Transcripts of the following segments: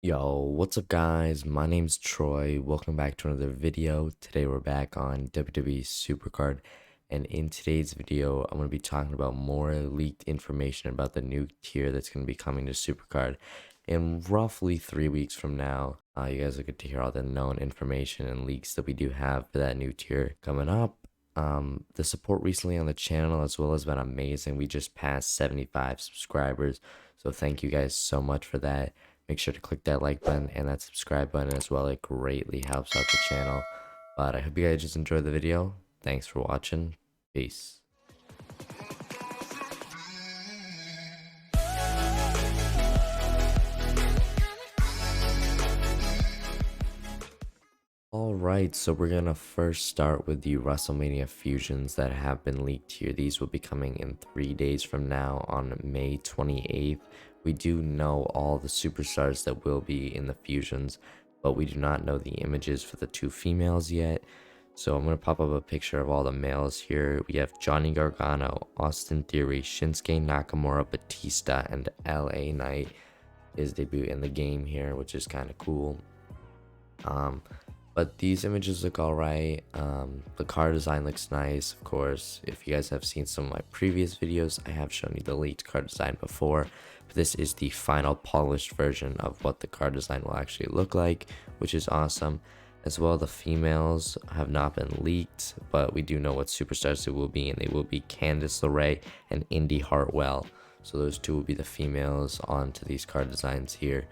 Yo, what's up guys? My name's Troy. Welcome back to another video. Today we're back on WWE SuperCard, and in today's video I'm going to be talking about more leaked information about the new tier that's going to be coming to SuperCard in roughly 3 weeks from now. You guys will get to hear all the known information and leaks that we do have for that new tier coming up. The support recently on the channel as well has been amazing. We just passed 75 subscribers, so thank you guys so much for that. Make sure to click that like button and that subscribe button as well. It greatly helps out the channel. But I hope you guys just enjoyed the video. Thanks for watching. Peace. Alright, so we're gonna first start with the WrestleMania Fusions that have been leaked here. These will be coming in 3 days from now on May 28th. We do know all the superstars that will be in the Fusions, but we do not know the images for the two females yet. So I'm going to pop up a picture of all the males here. We have Johnny Gargano, Austin Theory, Shinsuke Nakamura, Batista, and LA Knight is debut in the game here, which is kind of cool. But these images look alright. The card design looks nice, of course. If you guys have seen some of my previous videos, I have shown you the leaked card design before. But this is the final polished version of what the card design will actually look like, which is awesome. As well, the females have not been leaked, but we do know what superstars it will be, and they will be Candice LeRae and Indy Hartwell. So those two will be the females onto these card designs here,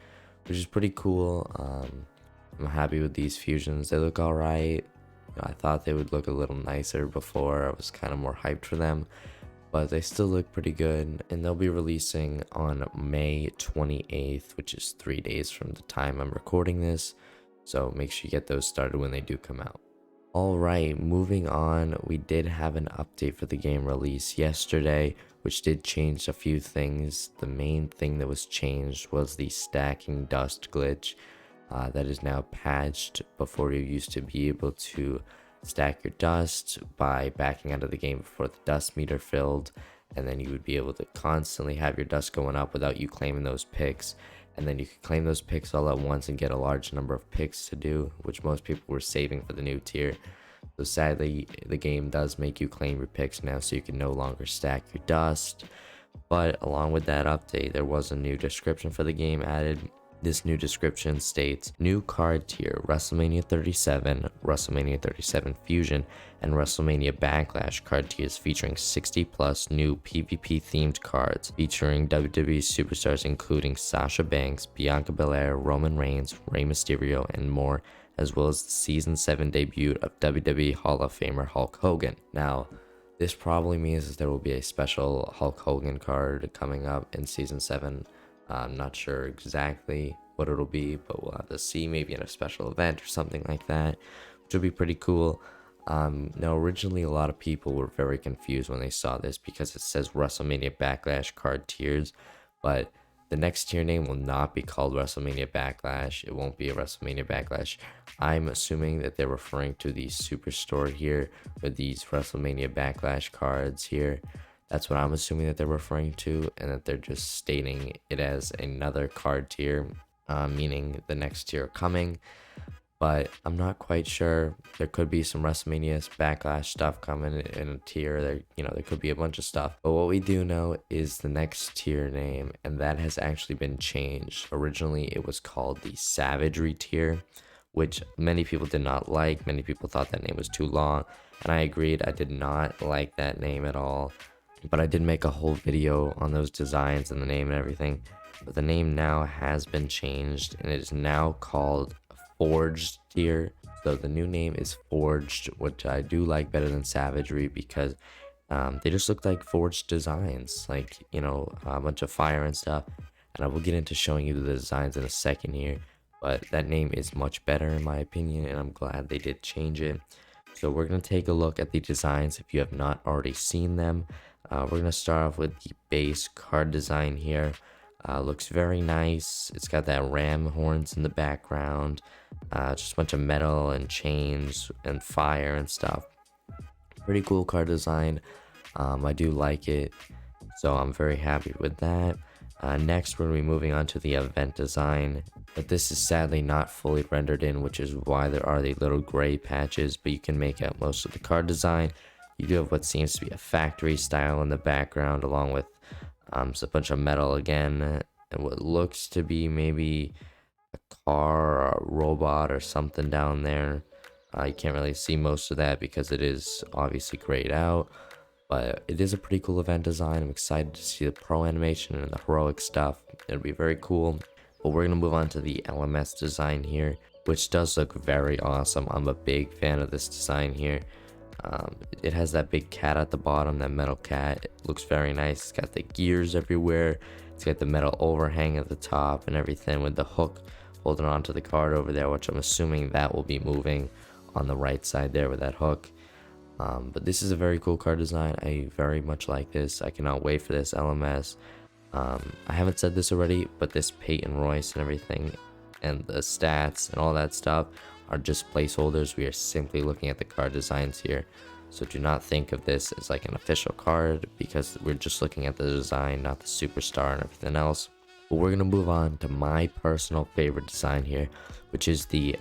which is pretty cool. I'm happy with these fusions. They look alright. I thought they would look a little nicer before. I was kind of more hyped for them, but they still look pretty good. And they'll be releasing on May 28th, which is 3 days from the time I'm recording this. So make sure you get those started when they do come out. Alright, moving on, we did have an update for the game release yesterday, which did change a few things. The main thing that was changed was the stacking dust glitch. That is now patched. Before, you used to be able to stack your dust by backing out of the game before the dust meter filled, and then you would be able to constantly have your dust going up without you claiming those picks. And then you could claim those picks all at once and get a large number of picks to do, which most people were saving for the new tier. So sadly, the game does make you claim your picks now, so you can no longer stack your dust. But along with that update, there was a new description for the game added. This new description states, new card tier, WrestleMania 37, WrestleMania 37 Fusion, and WrestleMania Backlash card tiers featuring 60 plus new PvP themed cards featuring WWE superstars including Sasha Banks, Bianca Belair, Roman Reigns, Rey Mysterio, and more, as well as the Season 7 debut of WWE Hall of Famer Hulk Hogan. Now, this probably means that there will be a special Hulk Hogan card coming up in Season 7. I'm not sure exactly what it'll be, but we'll have to see, maybe in a special event or something like that, which would be pretty cool. Now, originally a lot of people were very confused when they saw this because it says WrestleMania Backlash card tiers, but the next tier name will not be called WrestleMania Backlash. It won't be a WrestleMania Backlash. I'm assuming that they're referring to the Superstore here with these WrestleMania Backlash cards here. That's what I'm assuming that they're referring to, and that they're just stating it as another card tier, meaning the next tier coming. But I'm not quite sure. There could be some WrestleMania Backlash stuff coming in a tier. There could be a bunch of stuff. But what we do know is the next tier name, and that has actually been changed. Originally, it was called the Savagery tier, which many people did not like. Many people thought that name was too long, and I agreed. I did not like that name at all. But I did make a whole video on those designs and the name and everything. But the name now has been changed, and it is now called Forged tier. So the new name is Forged, which I do like better than Savagery because they just look like forged designs, like, a bunch of fire and stuff. And I will get into showing you the designs in a second here, but that name is much better in my opinion, and I'm glad they did change it. So we're going to take a look at the designs if you have not already seen them. We're going to start off with the base card design here. Looks very nice. It's got that ram horns in the background. Just a bunch of metal and chains and fire and stuff. Pretty cool card design. I do like it. So I'm very happy with that. Next, we're going to be moving on to the event design, but this is sadly not fully rendered in, which is why there are the little gray patches, but you can make out most of the card design. You do have what seems to be a factory style in the background, along with a bunch of metal again, and what looks to be maybe a car or a robot or something down there. You can't really see most of that because it is obviously grayed out, but it is a pretty cool event design. I'm excited to see the pro animation and the heroic stuff. It'll be very cool. But we're going to move on to the LMS design here, which does look very awesome. I'm a big fan of this design here. It has that big cat at the bottom, that metal cat. It looks very nice. It's got the gears everywhere. It's got the metal overhang at the top and everything, with the hook holding onto the card over there, which I'm assuming that will be moving on the right side there with that hook. But this is a very cool card design. I very much like this. I cannot wait for this LMS. I haven't said this already, but this Peyton Royce and everything and the stats and all that stuff are just placeholders. We are simply looking at the card designs here, so do not think of this as like an official card, because we're just looking at the design, not the superstar and everything else. But we're gonna move on to my personal favorite design here, which is the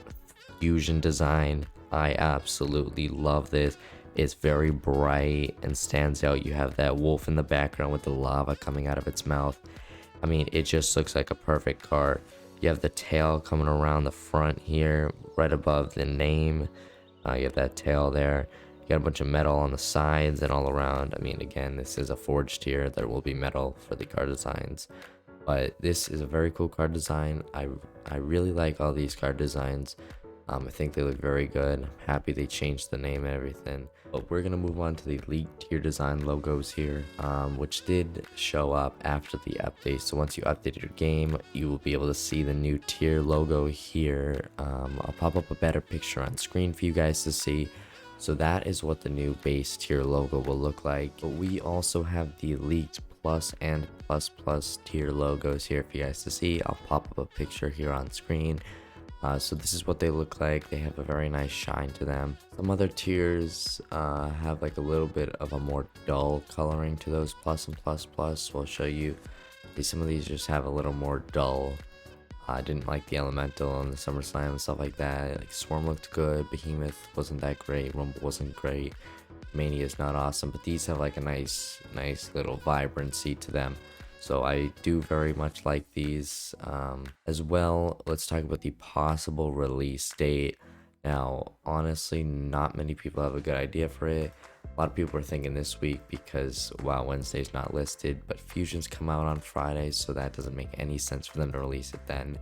Fusion design. I absolutely love this. It's very bright and stands out. You have that wolf in the background with the lava coming out of its mouth. I mean, it just looks like a perfect card. You have the tail coming around the front here, right above the name. You have that tail there. You got a bunch of metal on the sides and all around. I mean, again, this is a forged here. There will be metal for the card designs. But this is a very cool card design. I really like all these card designs. I think they look very good. I'm happy they changed the name and everything. But we're going to move on to the League tier design logos here, which did show up after the update. So once you update your game, you will be able to see the new tier logo here. I'll pop up a better picture on screen for you guys to see. So that is what the new base tier logo will look like. But we also have the Leagued Plus and Plus Plus tier logos here for you guys to see. I'll pop up a picture here on screen. So this is what they look like. They have a very nice shine to them. Some other tiers have like a little bit of a more dull coloring to those Plus and Plus Plus. So I'll show you. Some of these just have a little more dull. I didn't like the Elemental and the SummerSlam and stuff like that. Like Swarm looked good. Behemoth wasn't that great. Rumble wasn't great. Mania is not awesome. But these have like a nice little vibrancy to them. So I do very much like these. As well, let's talk about the possible release date. Now, honestly, not many people have a good idea for it. A lot of people are thinking this week because, wow, Wednesday's not listed, but Fusions come out on Friday, so that doesn't make any sense for them to release it then.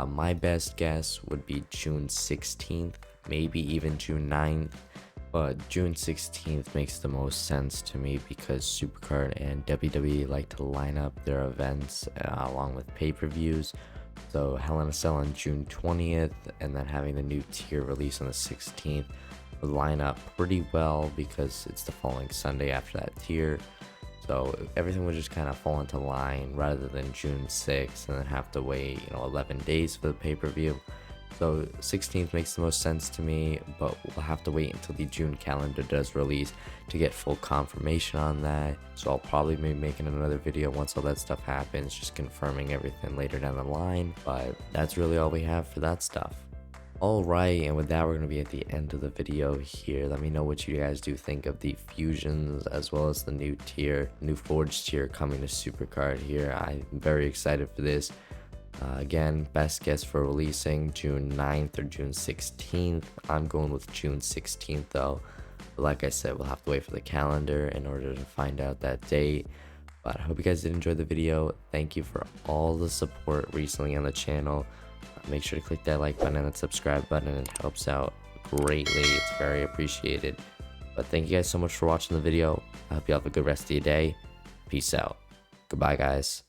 My best guess would be June 16th, maybe even June 9th. But June 16th makes the most sense to me because SuperCard and WWE like to line up their events along with pay-per-views. So Hell in a Cell on June 20th and then having the new tier release on the 16th would line up pretty well because it's the following Sunday after that tier. So everything would just kind of fall into line rather than June 6th and then have to wait 11 days for the pay-per-view. So 16th makes the most sense to me, but we'll have to wait until the June calendar does release to get full confirmation on that. So I'll probably be making another video once all that stuff happens, just confirming everything later down the line. But that's really all we have for that stuff. Alright, and with that, we're going to be at the end of the video here. Let me know what you guys do think of the Fusions as well as the new tier, new Forged tier coming to SuperCard here. I'm very excited for this. Again, best guess for releasing June 9th or June 16th. I'm going with June 16th though. But like I said, we'll have to wait for the calendar in order to find out that date. But I hope you guys did enjoy the video. Thank you for all the support recently on the channel. Make sure to click that like button and that subscribe button. It helps out greatly. It's very appreciated. But thank you guys so much for watching the video. I hope you have a good rest of your day. Peace out. Goodbye, guys.